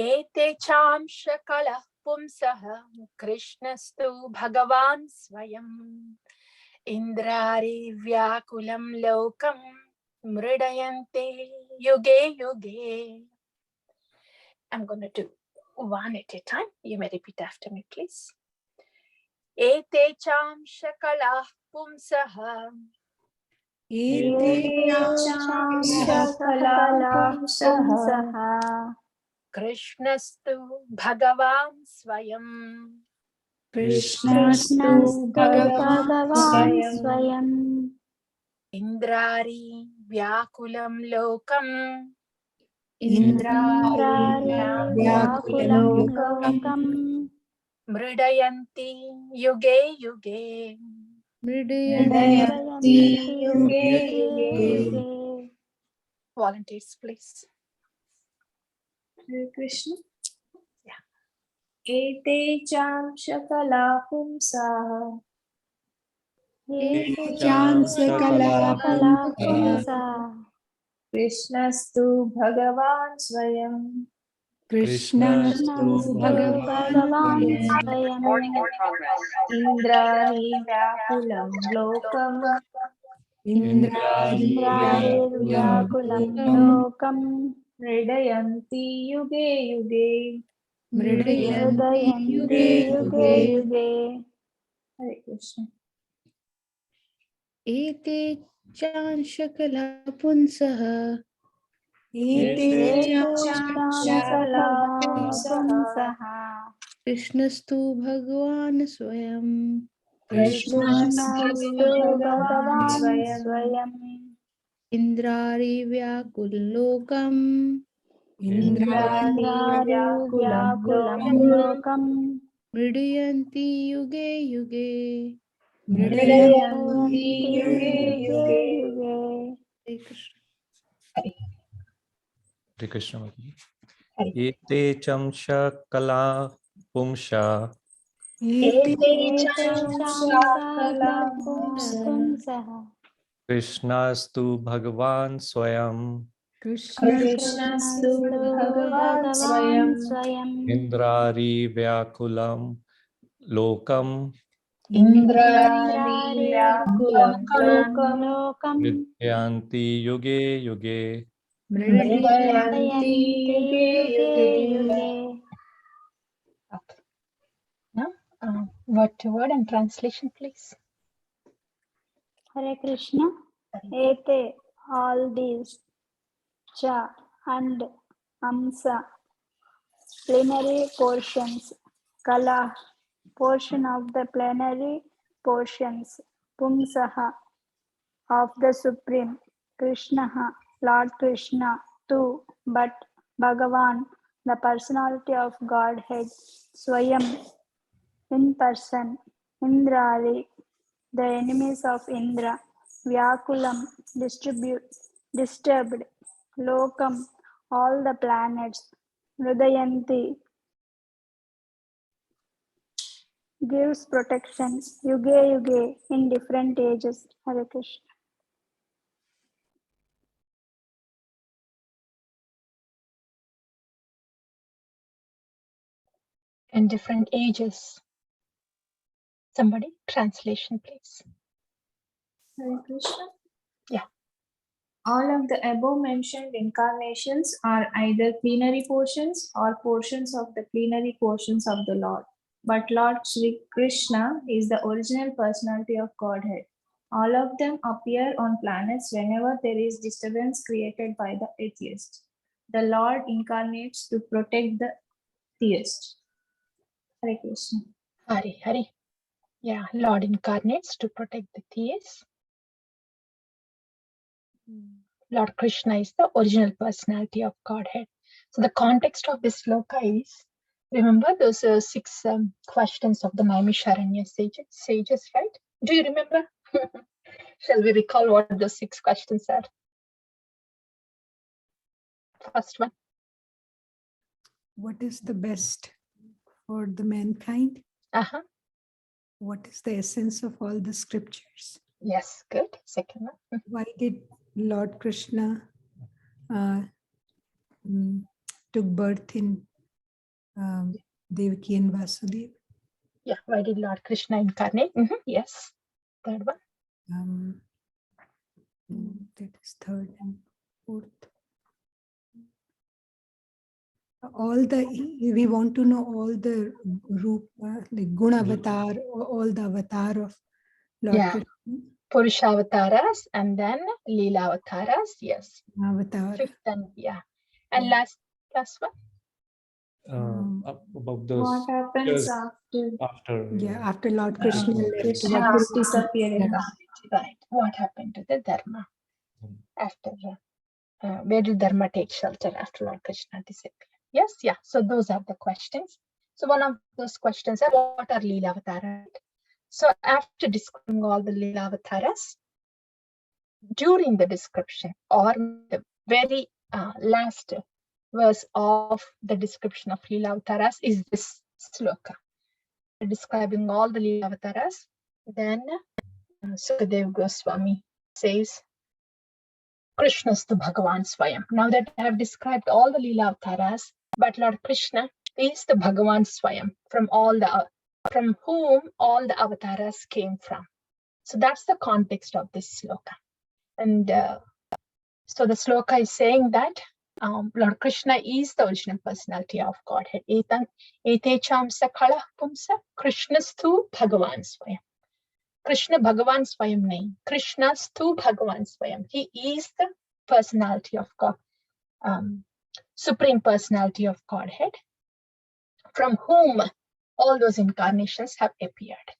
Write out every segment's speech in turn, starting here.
Ete chamsha kalah pumsaha Krishnastu Bhagavan Swayam Indrari Vyakulam Lokam Mridayante Yuge Yuge. I'm going to do one at a time. You may repeat after me, please. Ete chamsha kalah pumsaha Krishnastu Bhagavan Swayam Krishnastu Bhagavan Swayam Indrari Vyakulam Lokam Indrari Vyakulam Lokam Mridayanti Yuge Yuge. Mridayanti Yuge Yuge. Volunteers, please. Hare Krishna. Yeah. Ete chamsha kalah pumsaha Krishnastu Bhagavan Swayam Krishnastu Bhagavan Swayam Indrani Vyakulam Lokam Indrari Vyakulam Lokam Mridayanti Yuge Yuge. Mridayanti Yuge Yuge. Hare Krishna. Ete chanshakala punsaha Krishnastu Bhagavan Swayam Krishnastu Bhagavan Swayam Indrari Vyakullokam Indrari Vyakulam Lokam Mridayanti Yuge Yuge. Mridayanti Yuge Yuge. Hare Krishna. Hare Krishna. Ete chamsha kala pumsha Krishnastu Bhagavan Swayam Krishnastu Bhagavan Swayam Indrari Vyakulam Lokam Indrani Vyakulam Lokam Mridyanti Yuge Yuge. Mridayanti Yuge Yuge. Okay. Now, word to word and translation, please. Hare Krishna. Ete, all these, cha and amsa, plenary portions, kala, portion of the plenary portions, pumsaha, of the Supreme, Krishnaha, Lord Krishna, too, but Bhagavan, the personality of Godhead, Swayam, in person, Indrari, the enemies of Indra, Vyakulam, disturbed, Lokam, all the planets, Hridayanti, gives protections, Yuge Yuge, in different ages. Hare Krishna. In different ages. Somebody, translation, please. Hare Krishna. Yeah. All of the above mentioned incarnations are either plenary portions or portions of the plenary portions of the Lord. But Lord Sri Krishna is the original personality of Godhead. All of them appear on planets whenever there is disturbance created by the atheist. The Lord incarnates to protect the theist. Hare Krishna. Hare Hare. Yeah, Lord incarnates to protect the theists. Lord Krishna is the original personality of Godhead. So the context of this sloka is, remember those 6 questions of the Naimisharanya sages, right? Do you remember? Shall we recall what those 6 questions are? First one. What is the best for the mankind? Uh-huh. What is the essence of all the scriptures? Yes, good. Second one. Why did Lord Krishna took birth in Devaki and Vasudeva. Yeah, why did Lord Krishna incarnate? Yes. Third one. That is third and fourth. All the, we want to know all the like Guna avatar, all the avatar of Lord Yeah. Krishna. Purushavasaras and then Leela Avataras. Yes. Avatar. Fifth and And last one. About the What happens scriptures after After Lord Krishna left, Krishna what will disappearing? Right. What happened to the Dharma after? Where did Dharma take shelter after Lord Krishna disappeared? Yes, yeah. So those are the questions. So one of those questions are, what are Leela Avataras? So after describing all the Leela Avataras, during the description or the very last verse of the description of Leela Avataras is this sloka. Describing all the Leela Avataras, then Sukadev Goswami says, Krishnastu Bhagavan Swayam. Now that I have described all the Leela Avataras, but Lord Krishna is the Bhagavan Swayam, from whom all the avatars came from. So that's the context of this sloka. And so the sloka is saying that Lord Krishna is the original personality of Godhead. Etecham sakala pumsa Krishnastu Bhagavan Swayam. Krishna Bhagavan Swayam nahi. Krishnastu Bhagavan Swayam. He is the personality of God, supreme personality of Godhead, from whom all those incarnations have appeared.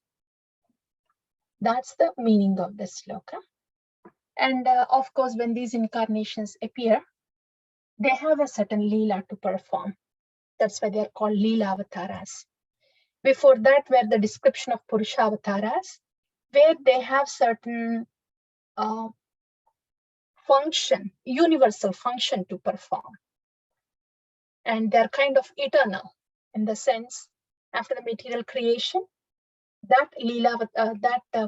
That's the meaning of this sloka. And of course, when these incarnations appear, they have a certain leela to perform. That's why they are called Leela Avataras. Before that were the description of Purusha Avataras, where they have certain function, universal function to perform. And they're kind of eternal in the sense, after the material creation, that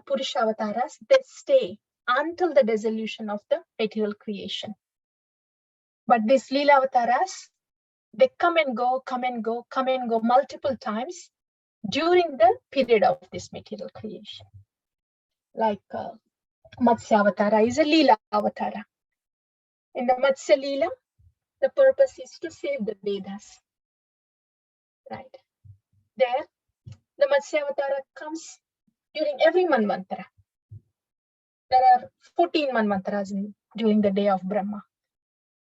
Purusha Avataras, they stay until the dissolution of the material creation. But these Leela Avataras, they come and go multiple times during the period of this material creation. Like Matsya Avatara is a Leela Avatara. In the Matsya Leela, the purpose is to save the Vedas. Right. There, the Matsya Avatara comes during every Manvantara. There are 14 Manvantaras during the day of Brahma.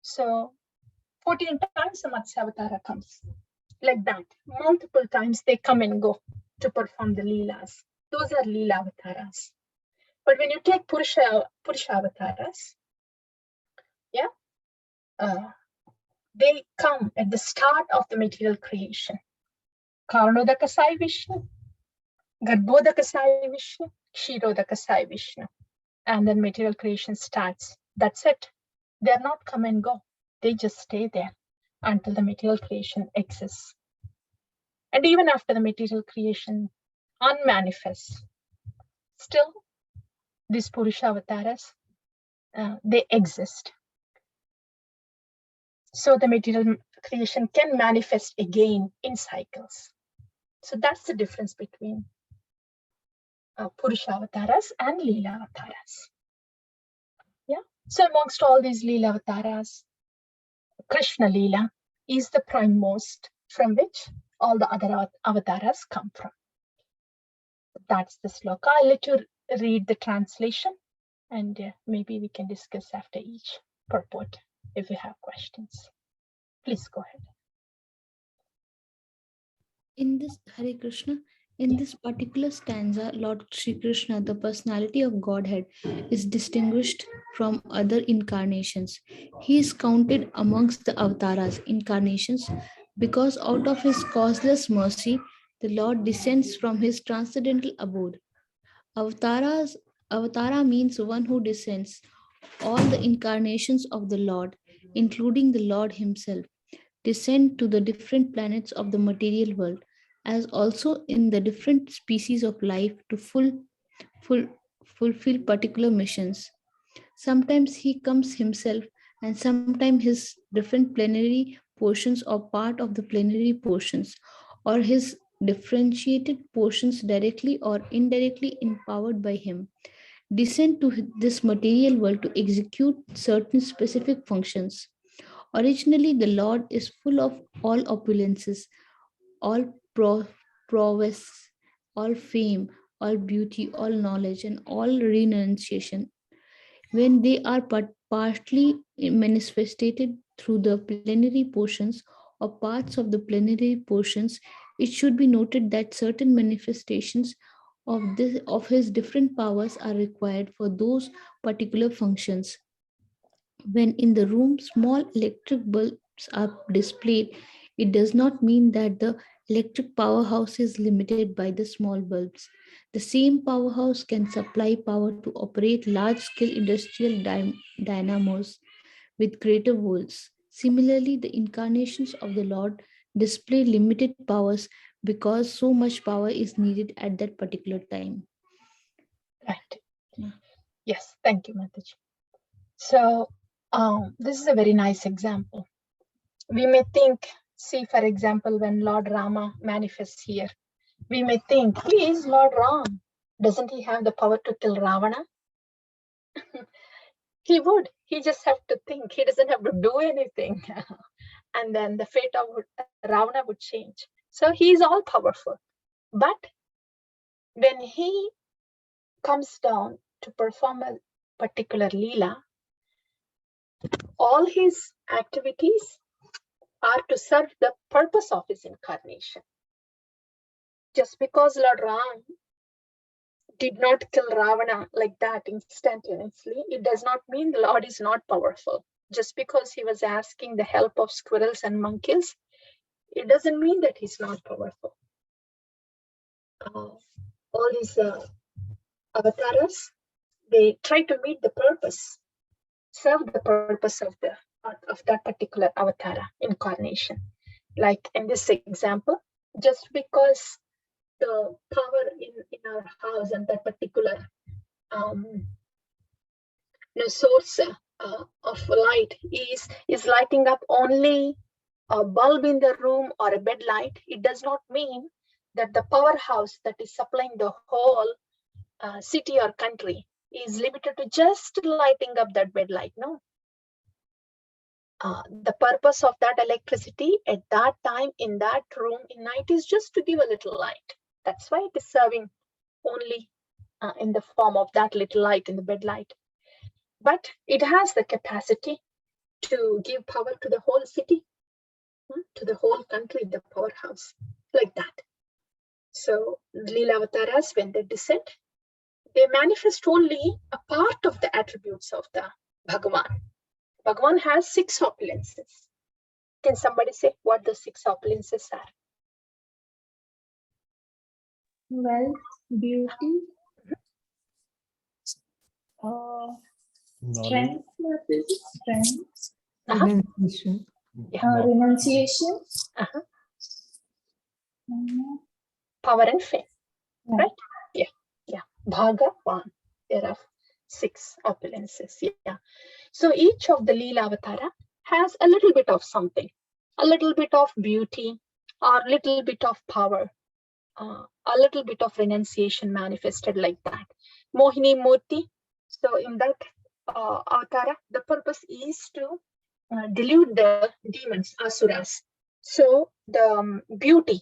So 14 times the Matsya Avatara comes. Like that. Multiple times they come and go to perform the Leelas. Those are Leela Avataras. But when you take Purusha Avataras, they come at the start of the material creation. Karanodakasai Vishnu, Garbhodakasai Vishnu, Kshirodakasai Vishnu. And then material creation starts. That's it. They're not come and go. They just stay there until the material creation exists. And even after the material creation unmanifests, still these Purusha Avataras, they exist. So the material creation can manifest again in cycles. So that's the difference between Purusha Avataras and Leela Avataras. Yeah. So amongst all these Leela Avataras, Krishna Leela is the primemost, from which all the other avatars come from. That's the sloka. I'll let you read the translation, and maybe we can discuss after each purport if you have questions. Please go ahead. In this Hare Krishna, in this particular stanza, Lord Sri Krishna, the personality of Godhead, is distinguished from other incarnations. He is counted amongst the avatars, incarnations, because out of his causeless mercy, the Lord descends from his transcendental abode. Avatara means one who descends. All the incarnations of the Lord, including the Lord himself, descend to the different planets of the material world, as also in the different species of life to fulfill particular missions. Sometimes he comes himself, and sometimes his different plenary portions or part of the plenary portions, or his differentiated portions directly or indirectly empowered by him, descend to this material world to execute certain specific functions. Originally, the Lord is full of all opulences, all prowess, all fame, all beauty, all knowledge, and all renunciation. When they are partly manifested through the plenary portions or parts of the plenary portions, it should be noted that certain manifestations of his different powers are required for those particular functions. When in the room small electric bulbs are displayed, it does not mean that the electric powerhouse is limited by the small bulbs. The same powerhouse can supply power to operate large scale industrial dynamos with greater volts. Similarly, the incarnations of the Lord display limited powers because so much power is needed at that particular time. Right. Yes, thank you, Mataji. So this is a very nice example. We may think, see, for example, when Lord Rama manifests here, we may think, he is Lord Ram. Doesn't he have the power to kill Ravana? He would. He just have to think. He doesn't have to do anything. And then the fate of Ravana would change. So he is all powerful. But when he comes down to perform a particular Leela, all his activities are to serve the purpose of his incarnation. Just because Lord Ram did not kill Ravana like that instantaneously, it does not mean the Lord is not powerful. Just because he was asking the help of squirrels and monkeys, it doesn't mean that he's not powerful. All these avatars, they try to meet the purpose, serve the purpose of that particular avatara incarnation. Like in this example, just because the power in our house and that particular source of light is lighting up only a bulb in the room or a bed light, it does not mean that the powerhouse that is supplying the whole city or country is limited to just lighting up that bed light. No. The purpose of that electricity at that time in that room in night is just to give a little light. That's why it is serving only in the form of that little light in the bed light. But it has the capacity to give power to the whole city, to the whole country, the powerhouse, like that. So Leela Avataras, when they descend, they manifest only a part of the attributes of the Bhagavan. Bhagavan has 6 opulences. Can somebody say what the 6 opulences are? Wealth, beauty, strength, Renunciation. renunciation, Power and fame, Yeah. right? Yeah. Bhagavan. There are 6 opulences. Yeah. So each of the Leela Avatara has a little bit of something, a little bit of beauty, or a little bit of power, a little bit of renunciation manifested like that. Mohini Murti. So in that avatara, the purpose is to delude the demons, asuras. So the beauty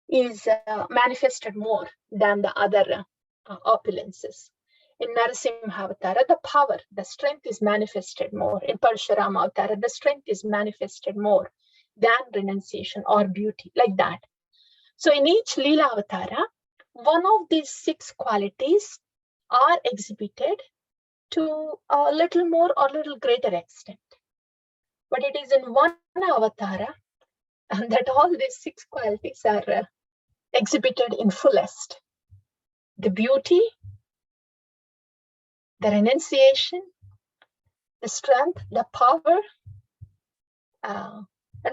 is manifested more than the other opulences. In Narasimha Avatara, the power, the strength is manifested more. In Parashurama Avatara, the strength is manifested more than renunciation or beauty, like that. So in each Leela Avatara, one of these 6 qualities are exhibited to a little more or little greater extent. But it is in one Avatara that all these 6 qualities are exhibited in fullest. The beauty, the renunciation, the strength, the power, and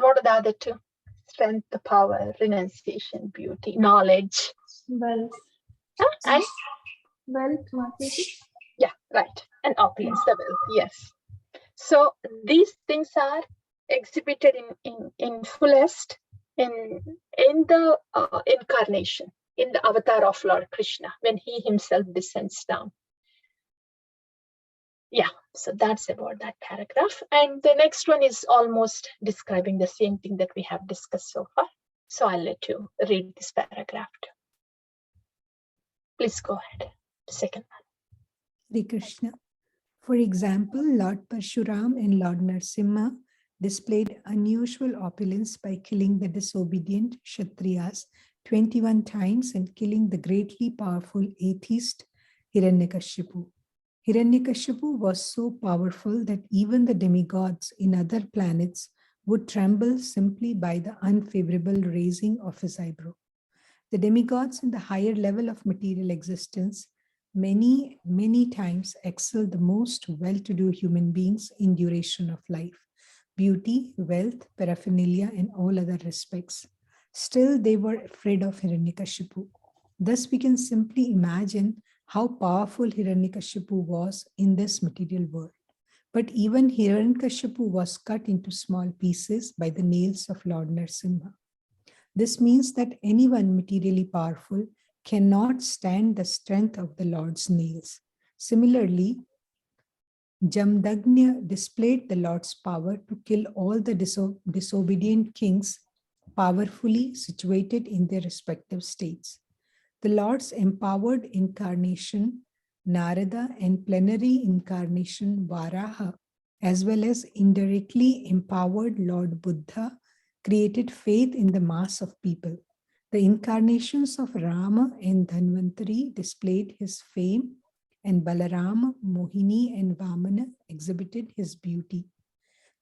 what are the other 2? Strength, the power, renunciation, beauty, knowledge. wealth, And Mataji. yeah, right. And opulence, the wealth, yes. So these things are exhibited in fullest in the incarnation, in the avatar of Lord Krishna, when he himself descends down. Yeah, so that's about that paragraph. And the next one is almost describing the same thing that we have discussed so far. So I'll let you read this paragraph too. Please go ahead. The second one. Hare Krishna. For example, Lord Parshuram and Lord Narsimha displayed unusual opulence by killing the disobedient Kshatriyas 21 times and killing the greatly powerful atheist Hiranyakashipu. Hiranyakashipu was so powerful that even the demigods in other planets would tremble simply by the unfavorable raising of his eyebrow. The demigods in the higher level of material existence many times excel the most well-to-do human beings in duration of life, beauty, wealth, paraphernalia, and all other respects. Still, they were afraid of Hiranyakashipu. Thus, we can simply imagine how powerful Hiranyakashipu was in this material world. But even Hiranyakashipu was cut into small pieces by the nails of Lord Narsimha. This means that anyone materially powerful cannot stand the strength of the Lord's nails. Similarly, Jamdagnya displayed the Lord's power to kill all the disobedient kings powerfully situated in their respective states. The Lord's empowered incarnation, Narada, and plenary incarnation, Varaha, as well as indirectly empowered Lord Buddha, created faith in the mass of people. The incarnations of Rama and Dhanvantari displayed his fame, and Balarama, Mohini, and Vamana exhibited his beauty.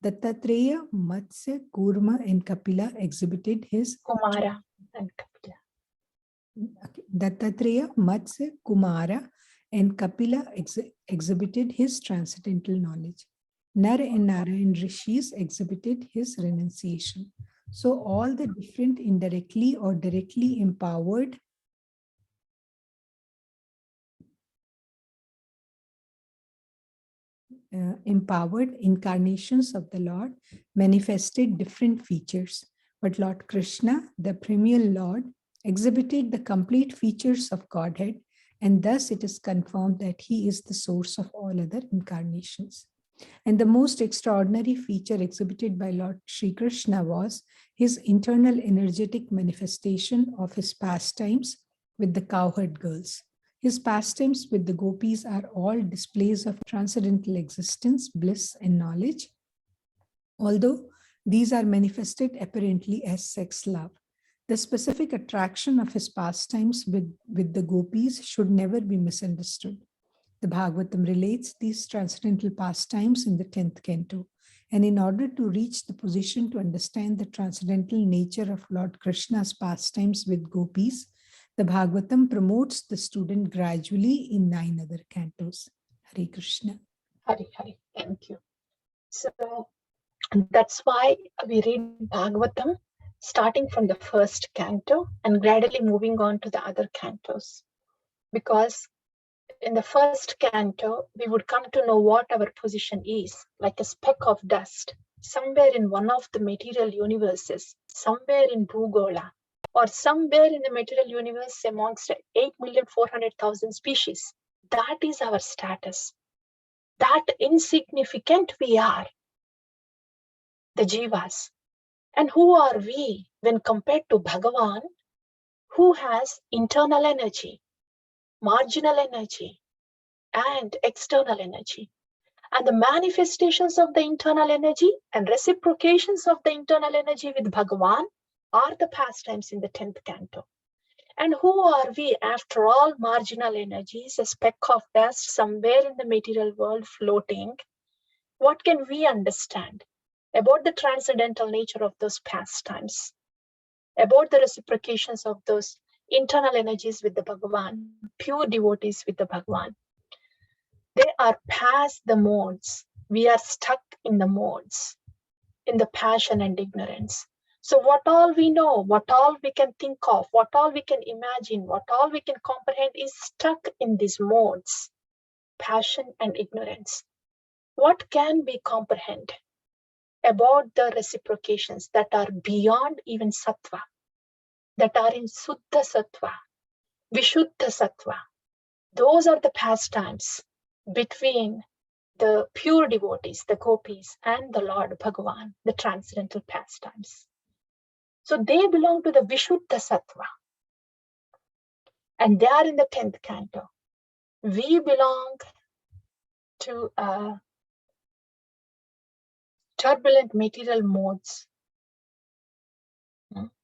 Dattatreya, Matsya, Kurma, and Kapila exhibited his Kumara and Kapila. Dattatreya, Matsya, Kumara, and Kapila exhibited his transcendental knowledge. Nar and Narayan Rishis exhibited his renunciation. So all the different indirectly or directly empowered incarnations of the Lord manifested different features. But Lord Krishna, the perennial Lord, exhibited the complete features of Godhead, and thus it is confirmed that he is the source of all other incarnations. And the most extraordinary feature exhibited by Lord Sri Krishna was his internal energetic manifestation of his pastimes with the cowherd girls. His pastimes with the gopis are all displays of transcendental existence, bliss, and knowledge, although these are manifested apparently as sex love. The specific attraction of his pastimes with the gopis should never be misunderstood. The Bhagavatam relates these transcendental pastimes in the 10th canto. And in order to reach the position to understand the transcendental nature of Lord Krishna's pastimes with gopis, the Bhagavatam promotes the student gradually in 9 other cantos. Hare Krishna. Hari, Hari, thank you. So that's why we read Bhagavatam starting from the first canto and gradually moving on to the other cantos. Because in the first canto, we would come to know what our position is, like a speck of dust, somewhere in one of the material universes, somewhere in Bhugola, or somewhere in the material universe amongst 8,400,000 species. That is our status. That insignificant we are, the jivas. And who are we when compared to Bhagavan, who has internal energy, marginal energy, and external energy? And the manifestations of the internal energy and reciprocations of the internal energy with Bhagavan are the pastimes in the 10th canto. And who are we after all? Marginal energies, a speck of dust somewhere in the material world floating. What can we understand about the transcendental nature of those pastimes, about the reciprocations of those internal energies with the Bhagavan, pure devotees with the Bhagavan? They are past the modes. We are stuck in the modes, in the passion and ignorance. So what all we know, what all we can think of, what all we can imagine, what all we can comprehend is stuck in these modes, passion and ignorance. What can we comprehend? about the reciprocations that are beyond even sattva, that are in Suddha Sattva, Vishuddha Sattva. Those are the pastimes between the pure devotees, the gopis, and the Lord Bhagavan, the transcendental pastimes. So they belong to the Vishuddha Sattva. And they are in the 10th canto. We belong to turbulent material modes.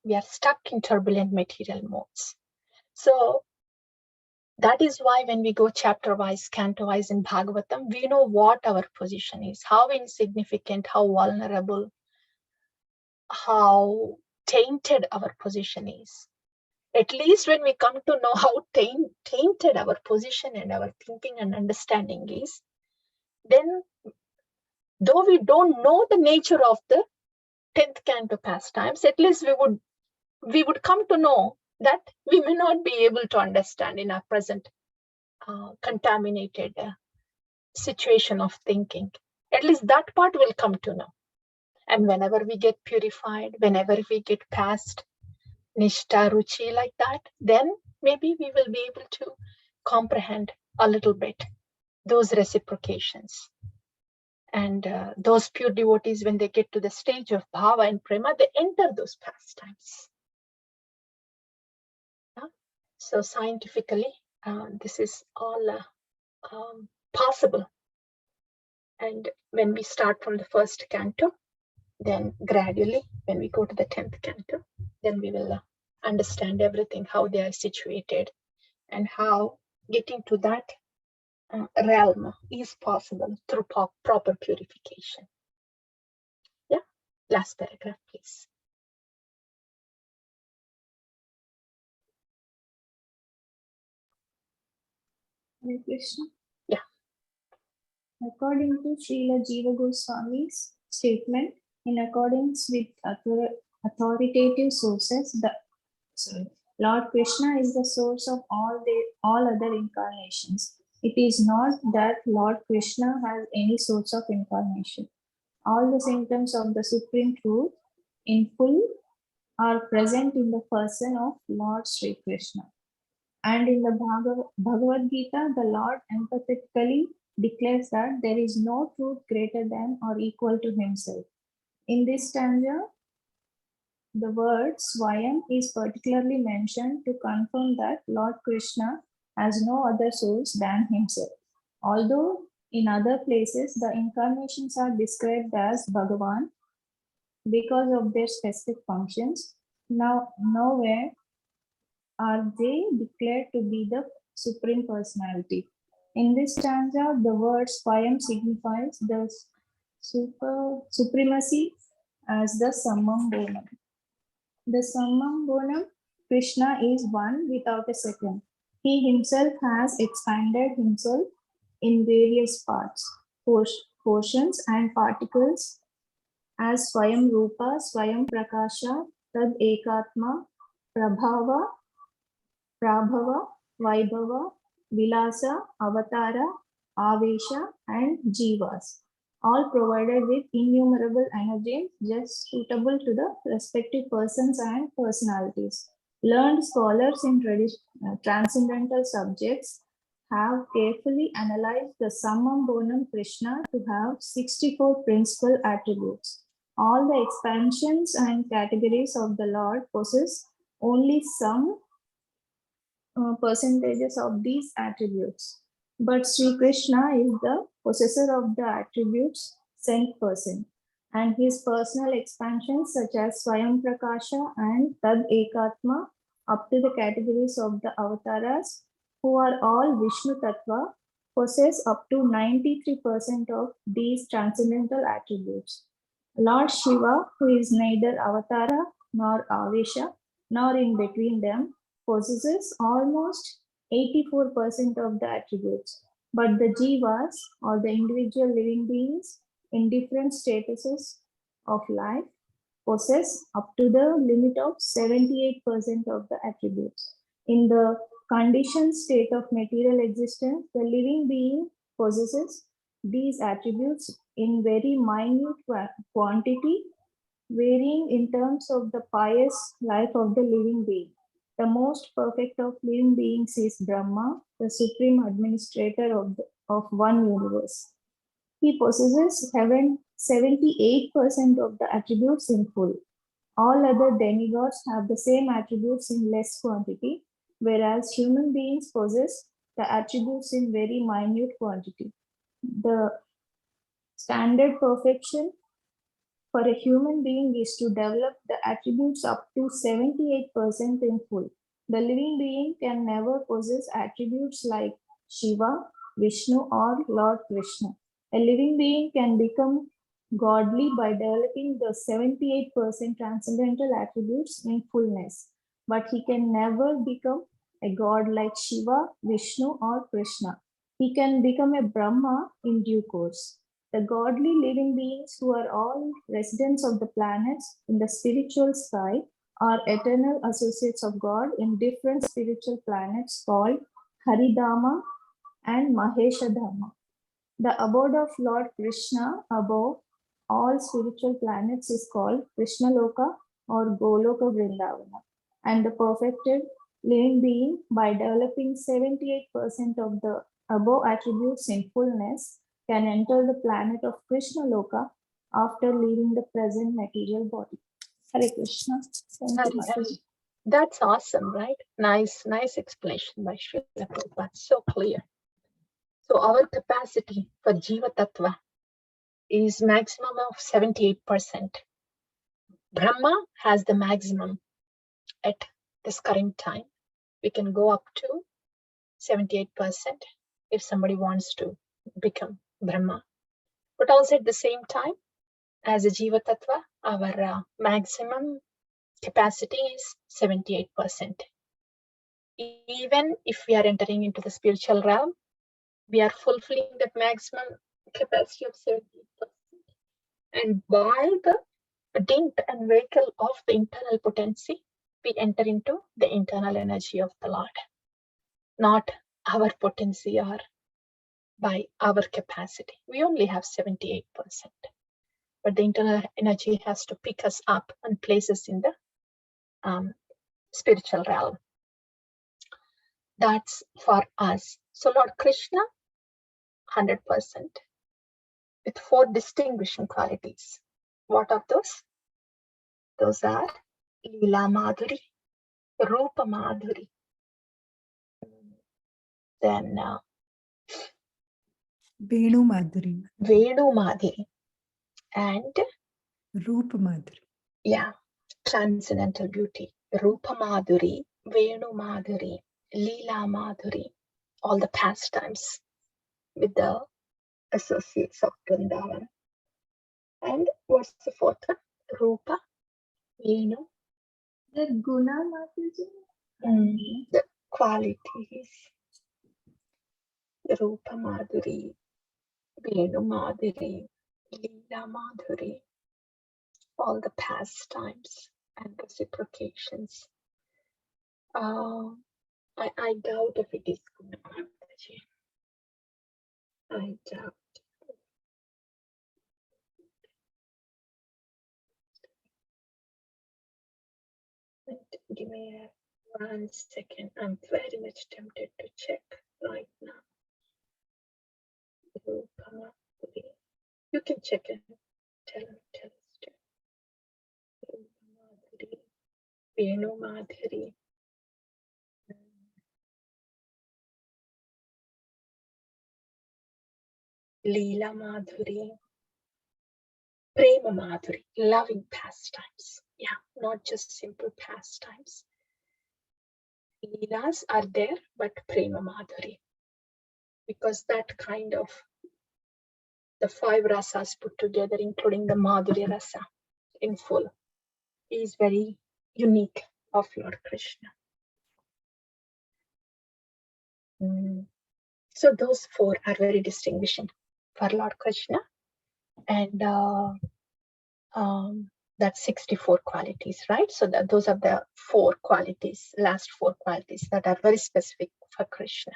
We are stuck in turbulent material modes. So that is why when we go chapter-wise, canto-wise in Bhagavatam, we know what our position is, how insignificant, how vulnerable, how tainted our position is. At least when we come to know how tainted our position and our thinking and understanding is, then though we don't know the nature of the 10th canto pastimes, at least we would come to know that we may not be able to understand in our present contaminated situation of thinking. At least that part will come to know. And whenever we get purified, whenever we get past Nishta Ruchi like that, then maybe we will be able to comprehend a little bit those reciprocations. And those pure devotees, when they get to the stage of bhava and prema, they enter those pastimes. So scientifically, this is all possible. And when we start from the first canto, then gradually, when we go to the 10th canto, then we will understand everything, how they are situated, and how getting to that realm is possible through proper purification. Yeah, last paragraph, please. Hare Krishna. Yeah. According to Srila Jiva Goswami's statement, in accordance with authoritative sources, Lord Krishna is the source of all other incarnations. It is not that Lord Krishna has any source of incarnation. All the symptoms of the Supreme Truth in full are present in the person of Lord Sri Krishna. And in the Bhagavad Gita, the Lord emphatically declares that there is no truth greater than or equal to himself. In this stanza, the word Swayam is particularly mentioned to confirm that Lord Krishna has no other source than himself. Although in other places the incarnations are described as Bhagavan because of their specific functions, nowhere are they declared to be the Supreme Personality. In this stanza, the word Swayam signifies the supremacy as the Sammam Bonam. The Sammam Bonam, Krishna is one without a second. He himself has expanded himself in various parts, portions and particles as Swayam Rupa, Swayam Prakasha, Tad Ekatma, Prabhava, Prabhava, Vaibhava, Vilasa, Avatara, Avesha, and Jivas, all provided with innumerable energies just suitable to the respective persons and personalities. Learned scholars in transcendental subjects have carefully analyzed the Sammam Bonam Krishna to have 64 principal attributes. All the expansions and categories of the Lord possess only some percentages of these attributes. But Sri Krishna is the possessor of the attributes sent person, and his personal expansions such as Swayam Prakasha and Tad Ekatma up to the categories of the avatars, who are all Vishnu Tattva, possess up to 93% of these transcendental attributes. Lord Shiva, who is neither avatara nor avesha, nor in between them, possesses almost 84% of the attributes. But the jivas, or the individual living beings in different statuses of life, possess up to the limit of 78% of the attributes. In the conditioned state of material existence, the living being possesses these attributes in very minute quantity, varying in terms of the pious life of the living being. The most perfect of living beings is Brahma, the supreme administrator of one universe. He possesses 78% of the attributes in full. All other demigods have the same attributes in less quantity, whereas human beings possess the attributes in very minute quantity. The standard perfection for a human being is to develop the attributes up to 78% in full. The living being can never possess attributes like Shiva, Vishnu, or Lord Krishna. A living being can become godly by developing the 78% transcendental attributes in fullness, but he can never become a god like Shiva, Vishnu, or Krishna. He can become a Brahma in due course. The godly living beings who are all residents of the planets in the spiritual sky are eternal associates of God in different spiritual planets called Haridama and Maheshadama. The abode of Lord Krishna above all spiritual planets is called Krishna Loka or Goloka Vrindavana. And the perfected living being, by developing 78% of the above attributes in fullness, can enter the planet of Krishna Loka after leaving the present material body. Hare Krishna. Thank you, Mataji. That's awesome, right? Nice explanation by Srila Prabhupada. So clear. So our capacity for Jiva Tattva is maximum of 78%. Brahma has the maximum at this current time. We can go up to 78% if somebody wants to become Brahma. But also at the same time, as a Jiva Tattva, our maximum capacity is 78%. Even if we are entering into the spiritual realm, we are fulfilling that maximum capacity of 78%. And by the dint and vehicle of the internal potency, we enter into the internal energy of the Lord. Not our potency or by our capacity. We only have 78%. But the internal energy has to pick us up and place us in the spiritual realm. That's for us. So Lord Krishna, 100%, with 4 distinguishing qualities. What are those? Those are Leela Madhuri, Rupa Madhuri, then Venu Madhuri, Venu Madhuri, and Rupa Madhuri. Yeah, transcendental beauty. Rupa Madhuri, Venu Madhuri, Leela Madhuri, all the pastimes with the associates of Vrindavan. And what's the 4th one? Rupa, Venu. The Guna Mataji? The qualities. Rupa Madhuri, Venu Madhuri, Leela Madhuri, all the pastimes and reciprocations. I doubt if it is Guna Mataji. I doubt. Give me 1 second. I'm very much tempted to check right now. You can check it. Tell us. Venu Madhuri. Leela Madhuri. Prema Madhuri. Loving pastimes. Yeah, not just simple pastimes. Leelas are there, but Prema Madhuri. Because that kind of the 5 rasas put together, including the Madhuri rasa in full, is very unique of Lord Krishna. So those 4 are very distinguishing for Lord Krishna. And that's 64 qualities, right? So those are the 4 qualities, last 4 qualities that are very specific for Krishna.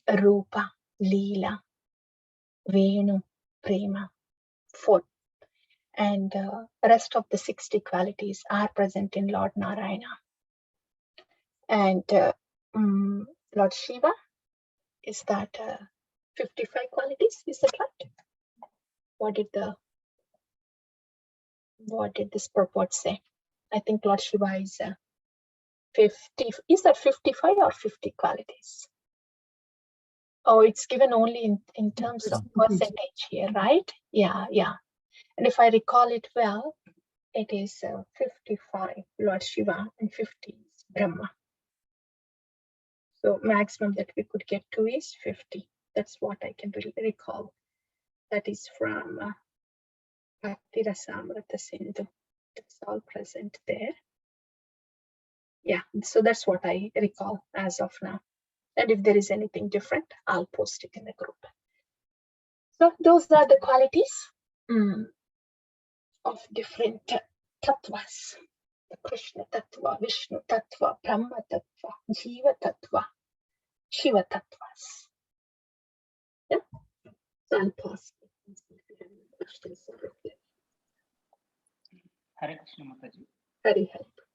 Rupa, Leela, Venu, Prema, 4. And the rest of the 60 qualities are present in Lord Narayana. And Lord Shiva, is that 55 qualities? Is that right? What did this purport say? I think Lord Shiva is 50. Is that 55 or 50 qualities? Oh, it's given only in terms of percentage here, right? Yeah. And if I recall it well, it is 55 Lord Shiva and 50 is Brahma. So maximum that we could get to is 50. That's what I can really recall. That is from Bhakti Rasamrita Sindhu. It's all present there. Yeah, so that's what I recall as of now. And if there is anything different, I'll post it in the group. So those are the qualities of different tattvas. The Krishna tattva, Vishnu tattva, Brahma tattva, Jiva tattva, Shiva tattvas. Yeah, so I'll pause. Hare Krishna Mataji. Very helpful.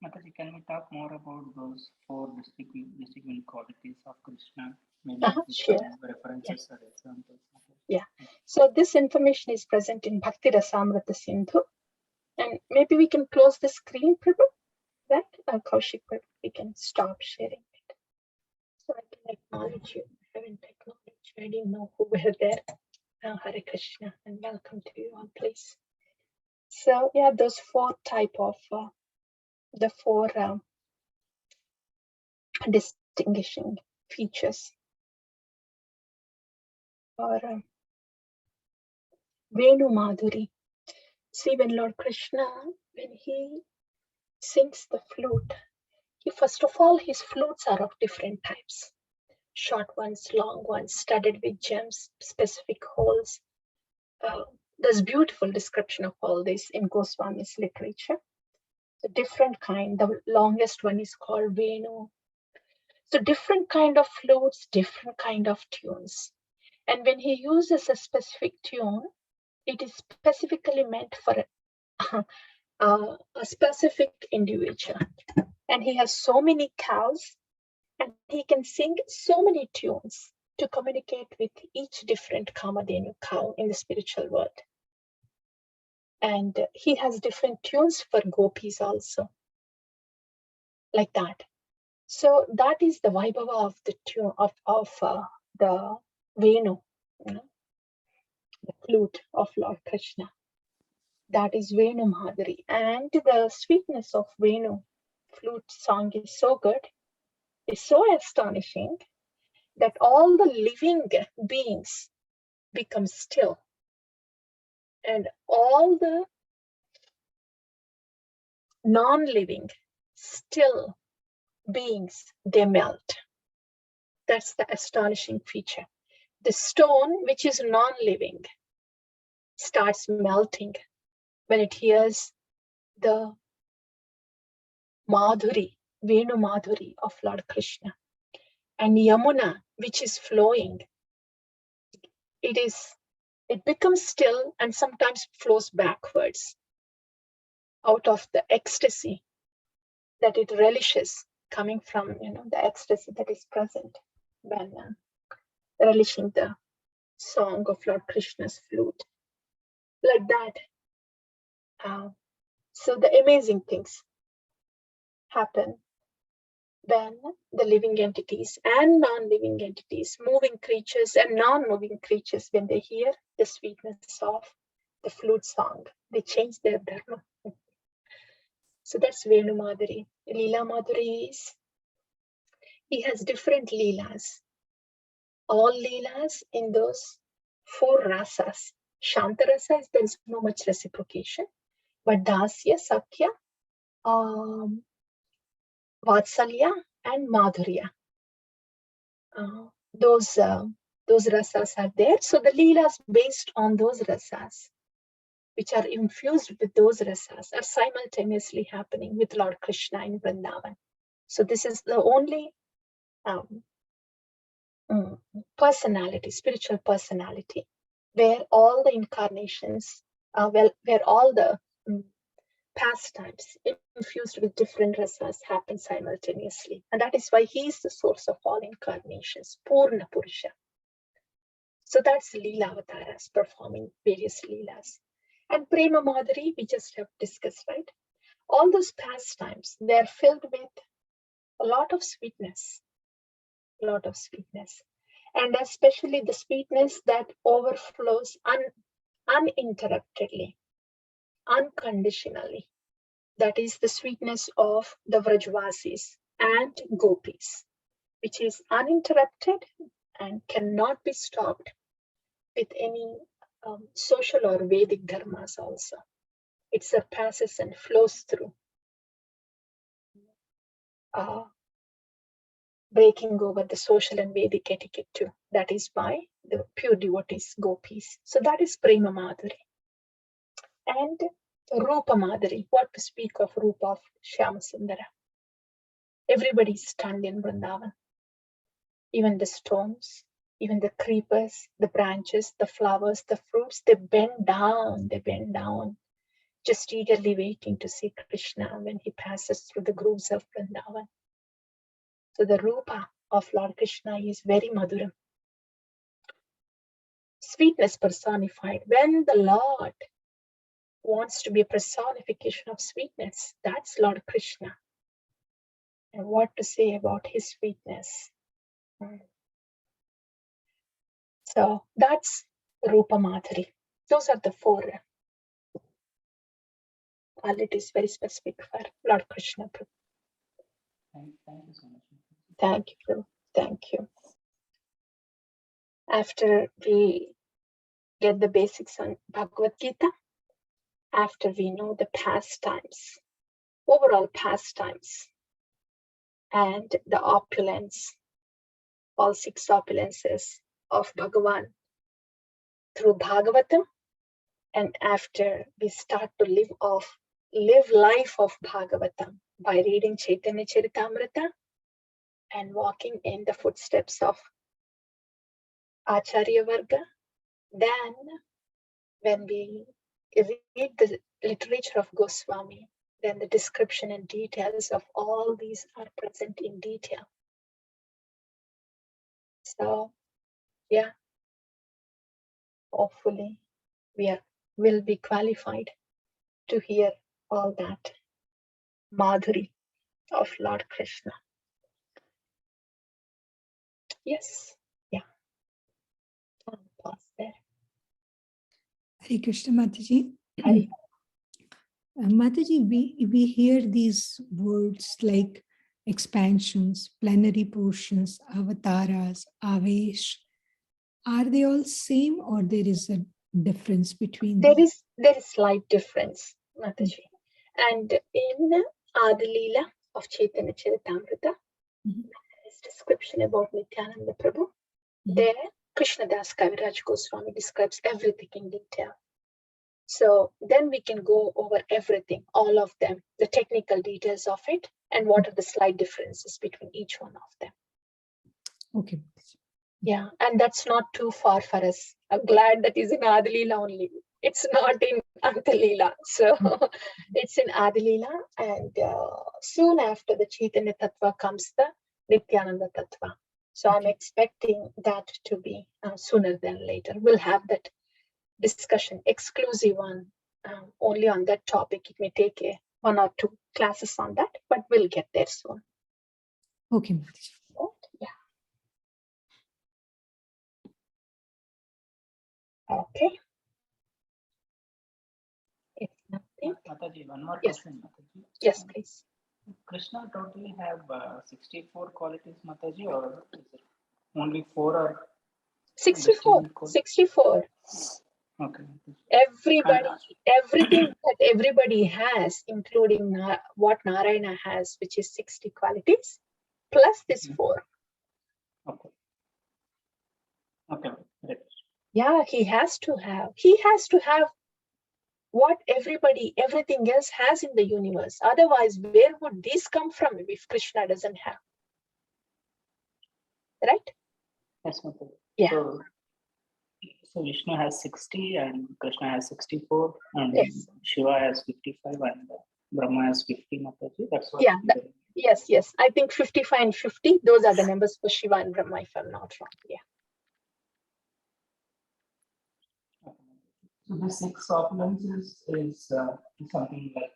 Mataji, can we talk more about those 4 distinct qualities of Krishna? Maybe Sure. References or examples. Yeah. So this information is present in Bhakti Rasamrita Sindhu. And maybe we can close the screen, Prabhu, right? Kaushik, we can stop sharing it. So I can acknowledge you. I haven't acknowledged you. I didn't know who were there. Hare Krishna and welcome to you all, please. So yeah, those 4 type of, the 4 distinguishing features or Venu Madhuri. See, when Lord Krishna, when he sings the flute, first of all, his flutes are of different types. Short ones, long ones, studded with gems, specific holes. There's beautiful description of all this in Goswami's literature. The different kind, the longest one is called Venu. So different kind of flutes, different kind of tunes. And when he uses a specific tune, it is specifically meant for a specific individual. And he has so many cows and he can sing so many tunes to communicate with each different Kamadhenu cow in the spiritual world. And he has different tunes for gopis also, like that. So that is the Vaibhava of the tune of the Venu, the flute of Lord Krishna. That is Venu Madhuri. And the sweetness of Venu flute song is so good, is so astonishing that all the living beings become still. And all the non-living, still beings, they melt. That's the astonishing feature. The stone, which is non-living, starts melting when it hears the Madhuri, Venu Madhuri of Lord Krishna. And Yamuna, which is flowing, it becomes still and sometimes flows backwards out of the ecstasy that it relishes, coming from the ecstasy that is present when relishing the song of Lord Krishna's flute, like that. So the amazing things happen when the living entities and non-living entities, moving creatures and non-moving creatures, when they hear the sweetness of the flute song, they change their dharma. So that's Venu Madhuri. Leela Madhuri is, he has different leelas. All leelas in those 4 rasas. Shanta rasa is there is no much reciprocation, but Dasya, Sakya, Vatsalya, and Madhurya. Those rasas are there. So the leelas based on those rasas, which are infused with those rasas, are simultaneously happening with Lord Krishna in Vrindavan. So this is the only personality, spiritual personality where all the incarnations, where all the pastimes infused with different rasas happen simultaneously. And that is why he is the source of all incarnations, Purna Purusha. So that's Leela Avataras performing various Leelas. And Prema Madhuri, we just have discussed, right? All those pastimes, they're filled with a lot of sweetness, and especially the sweetness that overflows uninterruptedly, unconditionally. That is the sweetness of the Vrajvasis and Gopis, which is uninterrupted and cannot be stopped with any social or Vedic dharmas also. It surpasses and flows through, breaking over the social and Vedic etiquette too. That is by the pure devotees, Gopis. So that is Prema Madhuri. And Rupa Madhuri, what to speak of Rupa of Shyamasundara. Everybody is stunned in Vrindavan. Even the stones, even the creepers, the branches, the flowers, the fruits, they bend down, just eagerly waiting to see Krishna when he passes through the groves of Vrindavan. So the Rupa of Lord Krishna is very Madhuram. Sweetness personified. When the Lord wants to be a personification of sweetness, that's Lord Krishna. And what to say about his sweetness? So that's Rupa Madhuri. Those are the four qualities very specific for Lord Krishna. Thank you so much. Thank you. Thank you. After we get the basics on Bhagavad Gita, after we know the pastimes, overall pastimes, and the opulence, all six opulences of Bhagavan through Bhagavatam, and after we start to live life of Bhagavatam by reading Chaitanya Charitamrita and walking in the footsteps of Acharya Varga, then when we read the literature of Goswami, then the description and details of all these are present in detail. So, yeah, hopefully we will be qualified to hear all that Madhuri of Lord Krishna. Yes, yeah. I'll pause there. Hare Krishna, Mataji. Hari. Mataji, we hear these words like expansions, plenary portions, avataras, avesh. Are they all same, or there is a difference between them? There is slight difference, Mataji. And in Adilila of Chaitanya Charitamrita, his description about Nityananda Prabhu, there Krishnadas Kaviraj Goswami describes everything in detail. So then we can go over everything, all of them, the technical details of it, and what are the slight differences between each one of them. Okay. Yeah, and that's not too far for us. I'm glad that is in Adilila only. It's not in Antalila. So it's in Adilila, and soon after the Chaitanya Tattva comes the Nityananda Tattva. So I'm expecting that to be sooner than later. We'll have that discussion, exclusive one, only on that topic. It may take 1 or 2 classes on that, but we'll get there soon. Okay, Mataji. Yeah. Okay. If nothing. Mataji, one more Yes. question, Mataji. Yes, please. Krishna totally have 64 qualities, Mataji, or is it only 4 or 64. 64. Okay. Everybody, everything that everybody has, including what Narayana has, which is 60 qualities, plus this 4. Okay. Okay. Right. Yeah, he has to have what everything else has in the universe. Otherwise, where would this come from if Krishna doesn't have? Right? Yes, Mataji. Yeah. So So Vishnu has 60 and Krishna has 64 and Yes. Shiva has 55 and Brahma has 50, Mataji. That's what. Yeah. Yes. I think 55 and 50, those are the numbers for Shiva and Brahma, if I'm not wrong. Yeah. So the 6 opulences is something like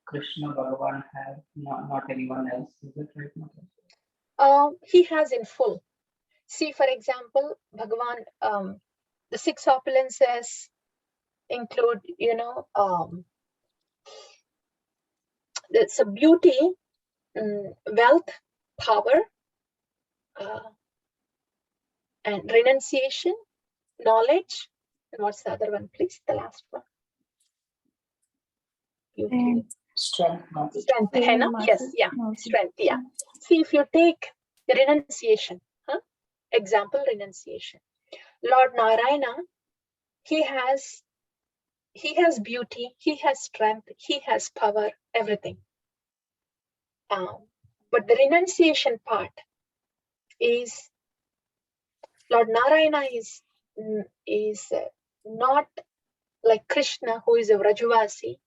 Krishna Bhagavan had, not anyone else. Is it right, Mataji? He has in full. See, for example, Bhagavan, the 6 opulences include, it's a beauty, wealth, power, and renunciation, knowledge. And what's the other one, please? The last one. Beauty. Strength, Mataji. Strength. Henna? Yes, yeah. Strength, yeah. See, if you take the renunciation, example, renunciation. Lord Narayana, he has beauty, he has strength, he has power, everything. But the renunciation part is Lord Narayana is not like Krishna, who is a Vrajavasi,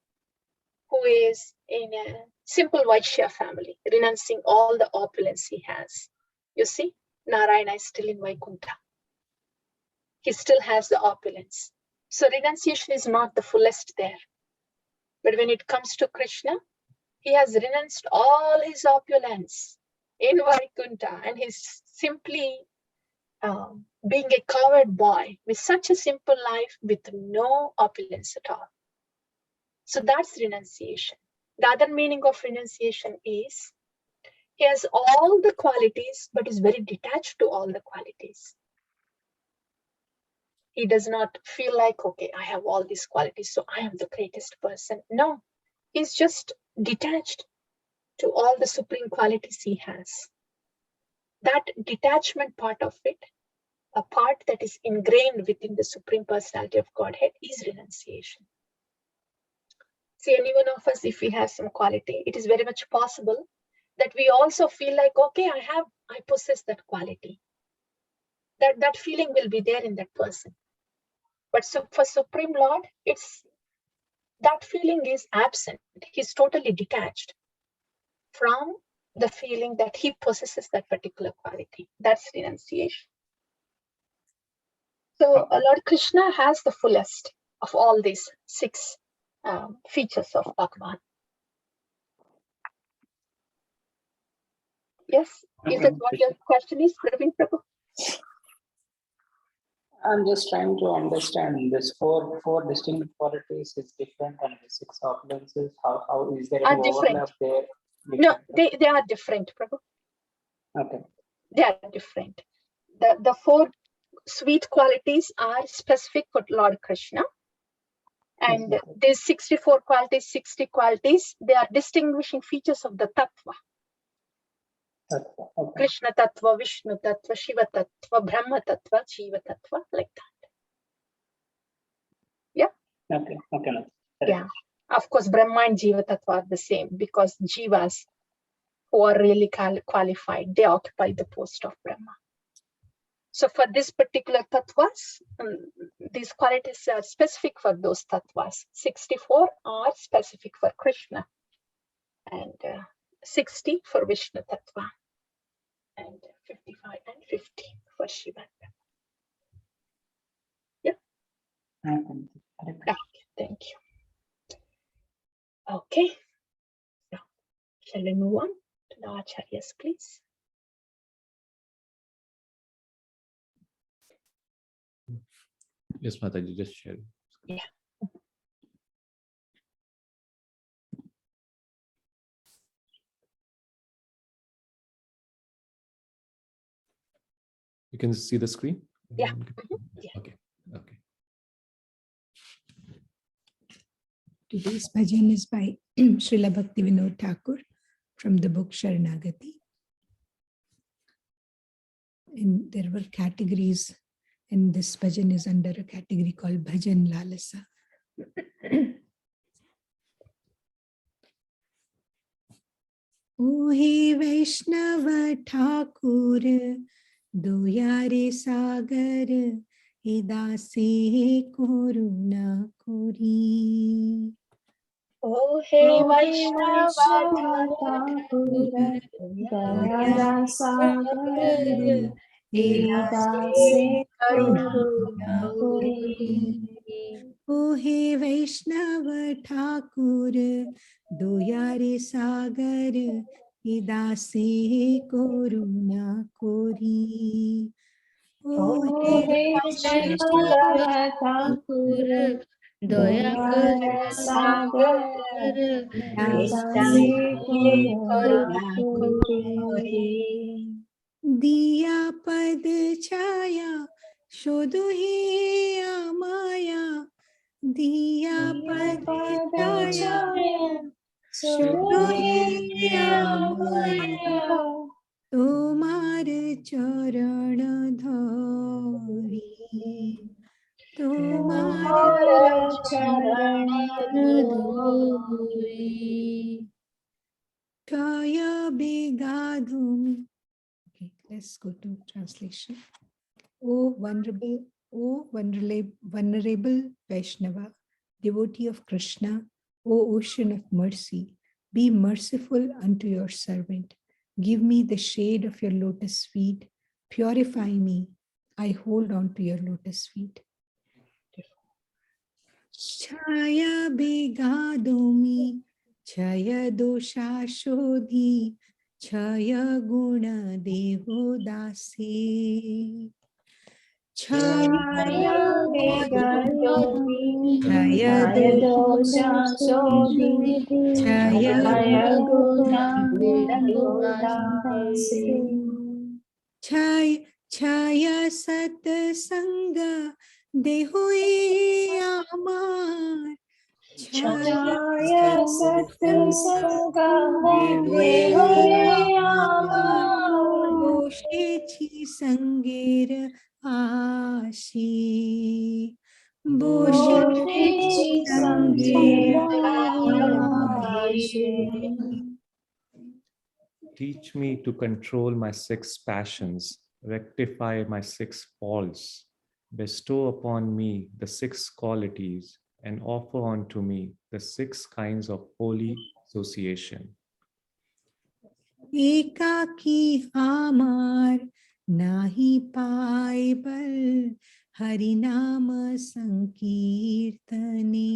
who is in a simple Vaishya family, renouncing all the opulence he has. You see, Narayana is still in Vaikuntha. He still has the opulence. So renunciation is not the fullest there. But when it comes to Krishna, he has renounced all his opulence in Vaikuntha, and he's simply being a coward boy with such a simple life with no opulence at all. So that's renunciation. The other meaning of renunciation is he has all the qualities, but is very detached to all the qualities. He does not feel like, okay, I have all these qualities, so I am the greatest person. No, he's just detached to all the supreme qualities he has. That detachment part of it, a part that is ingrained within the Supreme Personality of Godhead, is renunciation. See, any one of us, if we have some quality, it is very much possible that we also feel like, okay, I possess that quality. That feeling will be there in that person. But so for Supreme Lord, that feeling is absent. He's totally detached from the feeling that he possesses that particular quality. That's renunciation. So Lord Krishna has the fullest of all these 6 features of Bhagavan. Yes, is that what your question is, Praveen Prabhu? I'm just trying to understand this four distinct qualities is different and the 6 opulences. How is there any overlap there? No, they are different, Prabhu. Okay. They are different. The 4 sweet qualities are specific for Lord Krishna. And these 64 qualities, 60 qualities, they are distinguishing features of the Tattva. Okay. Krishna Tattva, Vishnu Tattva, Shiva Tattva, Brahma Tattva, Jiva Tattva, like that. Yeah? Okay. Yeah. Of course, Brahma and Jiva Tattva are the same because Jivas who are really qualified, they occupy the post of Brahma. So for this particular tattvas, these qualities are specific for those tattvas. 64 are specific for Krishna and 60 for Vishnu tattva and 55 and 50 for Shiva. Yeah. Thank you. Okay. Now, shall we move on to the acharyas, please? Yes, Mataji, just share. Yeah. You can see the screen? Yeah. Yeah. Okay. Today's bhajan is by Srila Bhakti Vinod Thakur from the book Sharanagati. And there were categories, and this bhajan is under a category called Bhajan Lalasa. Ohe Vaishnava Thakur, Doyare Sagar, এদাসে করুণা করি। Oh, hey Vaishnava Thakur, Daya Sagar, Dasi Dasi Karuna Karuna Kori. ओ हे वैष्णव ठाकुर दयारे सागर दासे करुणा कोरी। ओ हे Vaishnava Thakur, Daya Daya Sagar, दासे Dasi Karuna Kori. Kori. दिया पद छाया शोधो हे माया दिया पद छाया शोधो हे माया তোমার চরণ ধরি তোমার জয় বেগাধুমি। Okay, let's go to translation. Venerable Vaishnava, devotee of Krishna, O ocean of mercy, be merciful unto your servant. Give me the shade of your lotus feet. Purify me. I hold on to your lotus feet. Chaya begadomi, chaya dosha shodhi, chaya guna devo dasi. Chaya Vegayomi, Chaya Chaya Dosha Shodhi, chaya Chaya Guna Dasi. Devodasi. छाया सत्संग देहो आमार Chaya Satsanga Deho Amar, বসেছি সঙ্গের আশি Boshichi সঙ্গের Sange Teach me to control my six passions, rectify my six faults, bestow upon me the six qualities, and offer unto me the six kinds of holy association. एकाकी हमार नाही पाइबल हरि नाम संकीर्तने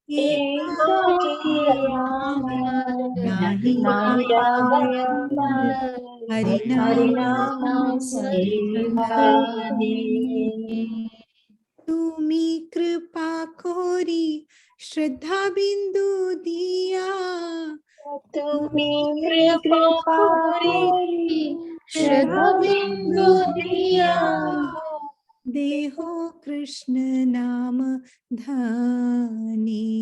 Ekaki Amar, नाही Nahi पाइबल Hari नाम Harinama Sankirtane. তুমি কৃপা করি শ্রদ্ধা বিন্দু দিয়া Tumi Kripa kripa Kori, Shraddha Shraddha Diya, देह कृष्ण नाम धानी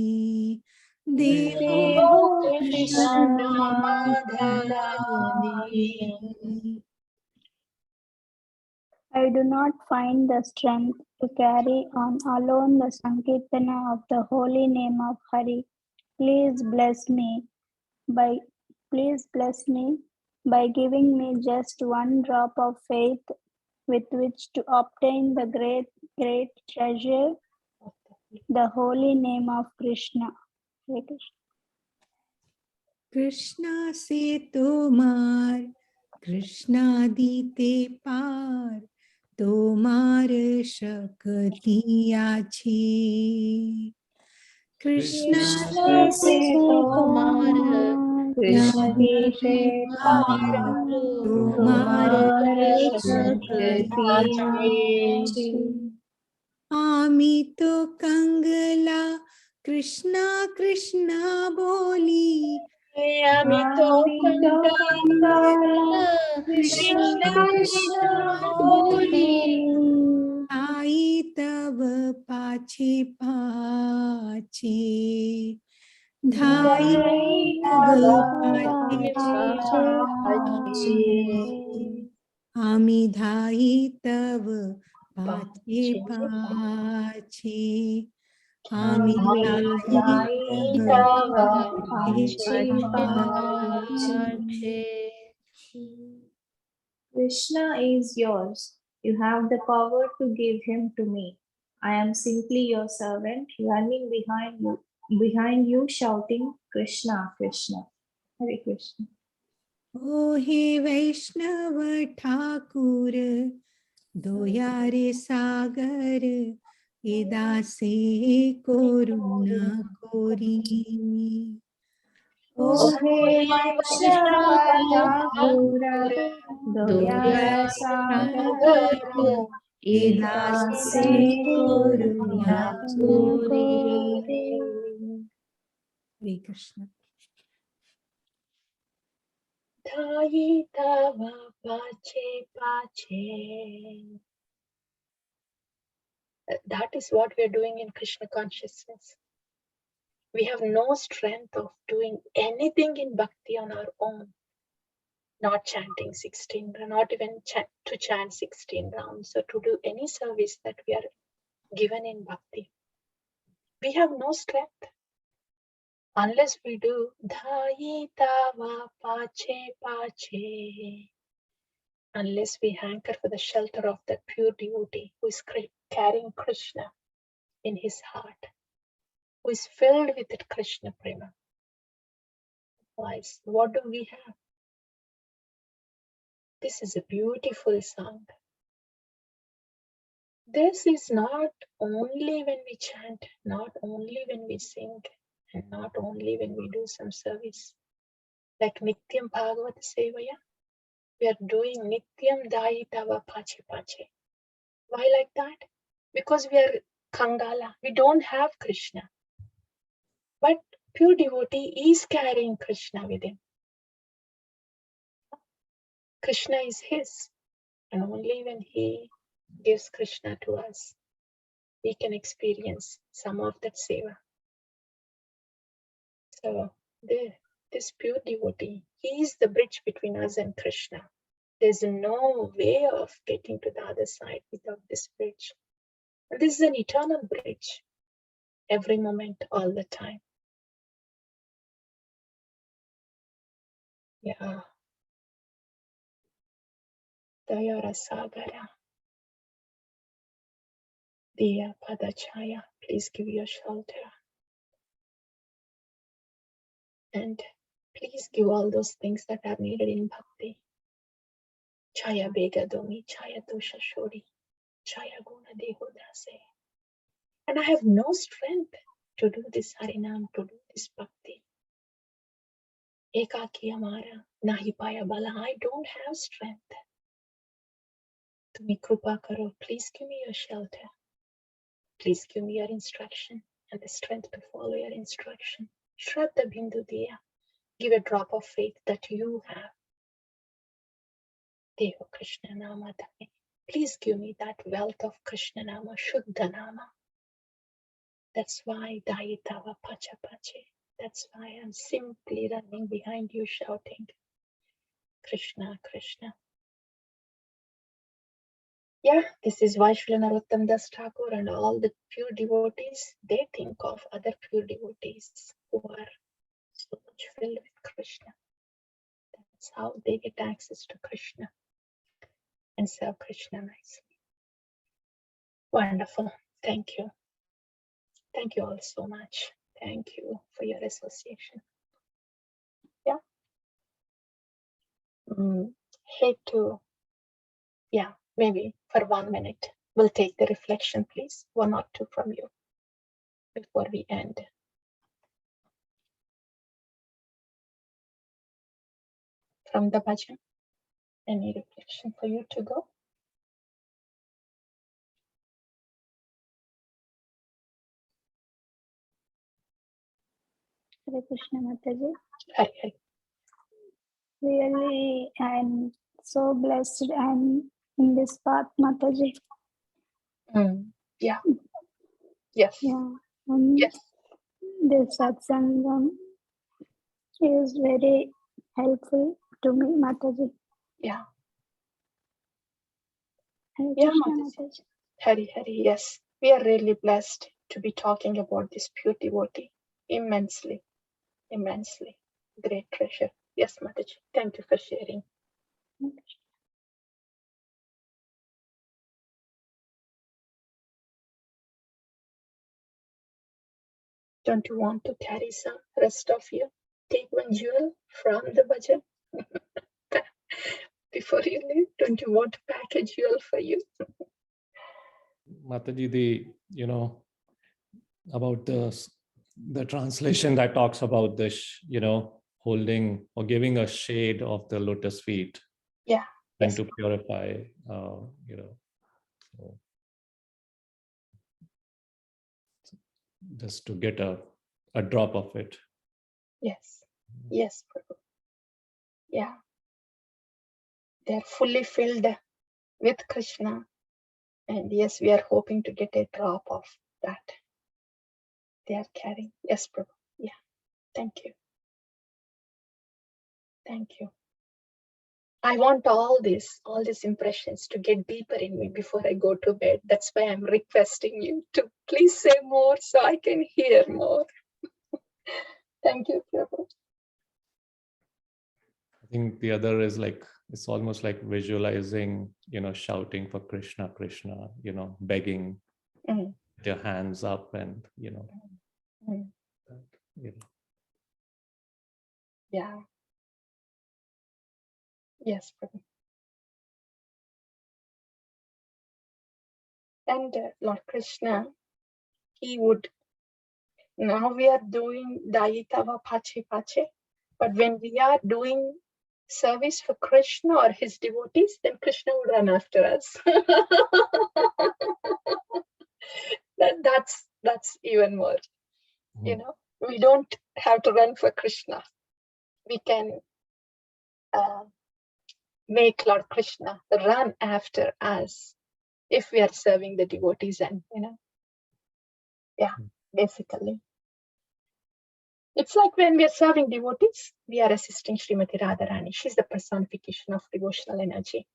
देह Deho Krishna Krishna Madhani. I do not find the strength to carry on alone the Sankirtana of the holy name of Hari. Please bless me by giving me just one drop of faith with which to obtain the great treasure, the holy name of Krishna. Hare Krishna. Krishna से तोमार कृष्णा दीते पार तोमार शक्ति आछे Krishna Krishna se tomar, Krishna dite par, तोमार tomar Shakti shakti achi. आमी तो कंगला कृष्णा कृष्णा बोली Amito Amito Kangala, Krishna Krishna Krishna Boli. Boli. आई तब पाछे पाछे धाई तब पाछे पाछे आमी धाई तब पाछे पाछे आमी धाई तब पाछे पाछे Krishna is yours. You have the power to give him to me. I am simply your servant, running behind you, shouting, Krishna, Krishna. Hare Krishna. O he Vaishnava Thakur, Doyare Sagar, Edase Koruna Kori. O He Vaishnava Thakur, Thakura, Doyara Doya Sagar, Edase Koruna Kori. Hare Krishna. Dhai tava pache pache. That is what we are doing in Krishna consciousness. We have no strength of doing anything in bhakti on our own. Not chanting 16, not even to chant 16 rounds or to do any service that we are given in bhakti. We have no strength unless we do Dhai tava pache pache. Unless we hanker for the shelter of that pure devotee who is carrying Krishna in his heart, who is filled with that Krishna prema. Otherwise, what do we have? This is a beautiful song. This is not only when we chant, not only when we sing, and not only when we do some service. Like Nityam Bhagavata Sevaya, we are doing Nityam Dai Tava Pache Pache. Why like that? Because we are Kangala, we don't have Krishna. But pure devotee is carrying Krishna with him. Krishna is his, and only when he gives Krishna to us, we can experience some of that seva. So this pure devotee, he is the bridge between us and Krishna. There's no way of getting to the other side without this bridge. And this is an eternal bridge, every moment, all the time. Yeah. Dayara Sagara. Diya Padachaya, please give your shelter. And please give all those things that are needed in bhakti. Chaya Bega Domi, Chaya Dosha Shori, Chaya Guna Deho Dase. And I have no strength to do this Harinam, to do this bhakti. Ekaki Amara, Nahi Paya Bala, I don't have strength. Tumi Krupa Karo, please give me your shelter. Please give me your instruction and the strength to follow your instruction. Shraddha Bindu Diya, give a drop of faith that you have. Devo Krishna Nama Dami. Please give me that wealth of Krishna Nama, Shuddha Nama. That's why Dai Tava Pacha Pache. That's why I'm simply running behind you shouting, Krishna, Krishna. Yeah, this is why Srila Narottam Das Thakur and all the pure devotees, they think of other pure devotees who are so much filled with Krishna. That's how they get access to Krishna and serve Krishna nicely. Wonderful. Thank you. Thank you all so much. Thank you for your association. Yeah. Hate to, yeah, maybe for 1 minute. We'll take the reflection, please. 1 or 2 from you before we end. From the bhajan, any reflection for you to go? Hare Krishna Mataji. Hari Hari. Really, I'm so blessed I'm in this path, Mataji. Yeah. Yes. Yeah. Yes. This satsangam is very helpful to me, Mataji. Yeah. Hare Yeah, Krishna Mataji. Mataji. Hari Hari. Yes. We are really blessed to be talking about this pure devotee. Immensely. Immensely. Great treasure. Yes, Mataji. Thank you for sharing. Hare Krishna. Don't you want to carry some rest of you? Take one jewel from the bhajan before you leave. Don't you want to pack a jewel for you? Mataji, about the translation that talks about this, holding or giving a shade of the lotus feet. Yeah. And Yes. to purify, just to get a drop of it. Yes. Yes, Prabhu. Yeah. They're fully filled with Krishna. And yes, we are hoping to get a drop of that. They are carrying. Yes, Prabhu. Yeah. Thank you. Thank you. I want all these impressions to get deeper in me before I go to bed. That's why I'm requesting you to please say more so I can hear more. Thank you, Prabhu. I think the other is it's almost like visualizing, shouting for Krishna, Krishna, begging, with your hands up and, Yeah. Yes, Prabhu. And Lord Krishna, he would, now we are doing Dayitava Pache Pache, but when we are doing service for Krishna or his devotees, then Krishna would run after us. That's even more, we don't have to run for Krishna. We can make Lord Krishna run after us if we are serving the devotees and, basically. It's like when we are serving devotees, we are assisting Srimati Radharani. She's the personification of devotional energy.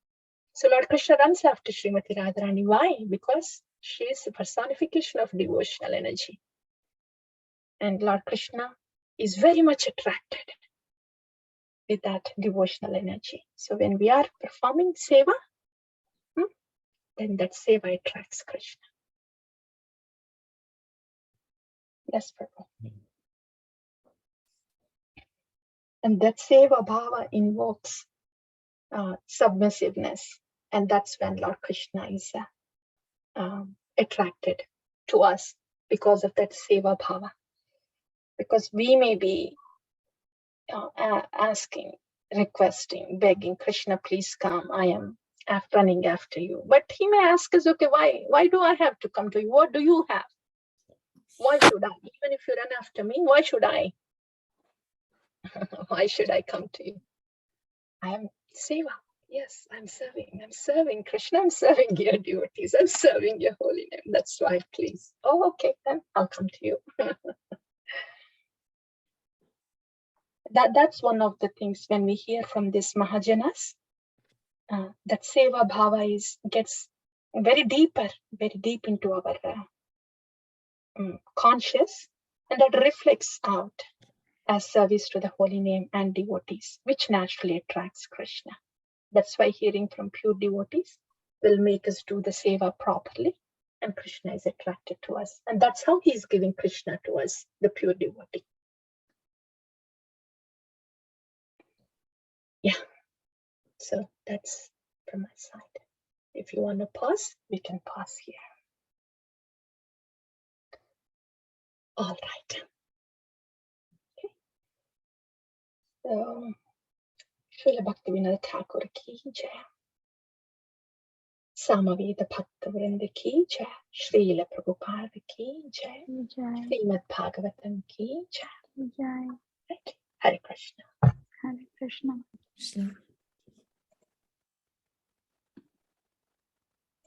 So Lord Krishna runs after Srimati Radharani. Why? Because she is the personification of devotional energy. And Lord Krishna is very much attracted with that devotional energy. So when we are performing seva, then that seva attracts Krishna. Yes, Prabhu. And that seva bhava invokes submissiveness. And that's when Lord Krishna is attracted to us because of that seva bhava. Because we may be asking, requesting, begging, Krishna, please come. I am running after you. But he may ask us, okay, why do I have to come to you? What do you have? Why should I? Even if you run after me, why should I? Why should I come to you? I am seva. Yes, I'm serving Krishna. I'm serving your devotees. I'm serving your holy name. That's why, please. Oh, okay, then I'll come to you. That's one of the things when we hear from this Mahajanas, that seva bhava gets very deep into our conscious, and that reflects out as service to the holy name and devotees, which naturally attracts Krishna. That's why hearing from pure devotees will make us do the seva properly, and Krishna is attracted to us. And that's how he's giving Krishna to us, the pure devotee. Yeah. So that's from my side. If you want to pause, we can pause here. All right. Okay. So, Srila Bhaktivinoda Thakur ki jai. Samaveda Bhakta Vrinda ki jai. Srila Prabhupada ki jai. Srimad Bhagavatam ki jai. Jai. Right. Hare Krishna. Hare Krishna. Sure.